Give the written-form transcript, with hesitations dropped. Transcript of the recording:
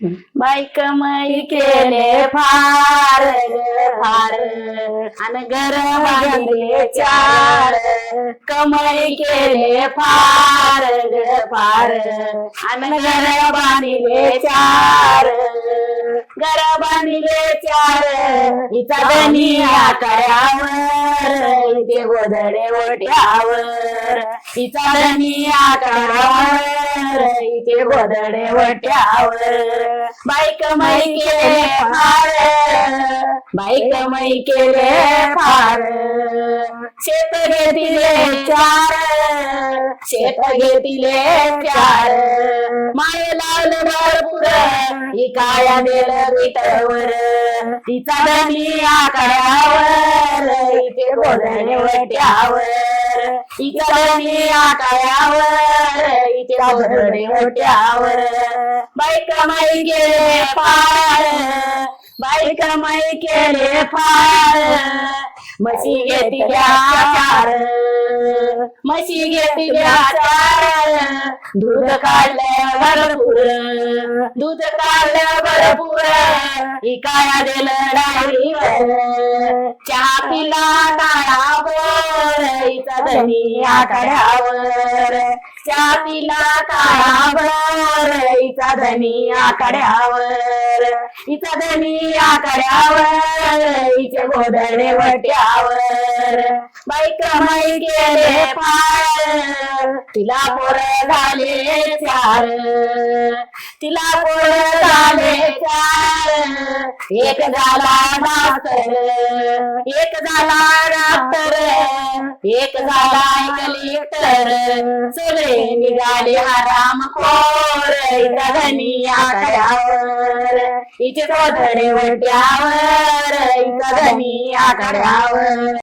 bike मै केले फार फार आणि घर बांधले चार कमाई केले फार फार आणि घर बांधले चार घर बांधले चार हिचा धनी आकड्यावर इथे गोधडे वट्यावर हिचा धनी आकड्यावर इथे गोधडे वट्यावर बाईक मै केले फार बाईक मै केले फार शेत घेतिले चार शेत घेतिले चार माय लावलं भरपूर ही काया दिलं विटावर तिचा धनी आकड्यावर इथे गोधडे वट्यावर तिचा धनी आकड्यावर इथे गोधडे वट्यावर बाईक मै केले फार बाईक मै केले फार म्हशी घेतल्या चार म्हशी घेतल्या चार दूध काढलं भरपूर दूध काढलं भरपूर इकाया दिलं डायरीवर चहा पिला काळावर इचा धनी आकड्यावर चहा पिला काळावर इचा धनी आकड्यावर इचा धनी आकड्यावर इचे गोधडे वट्यावर बाईक मै केले फार तिला पोर झाले चार तिला पोर झाले चार एक झाला डॉक्टर एक झाला डॉक्टर एक झाला कलेक्टर सगळे निघाले आराम खोर इचा धनी आकड्यावर इचे गोधडे वट्यावर इचा धनी आकड्यावर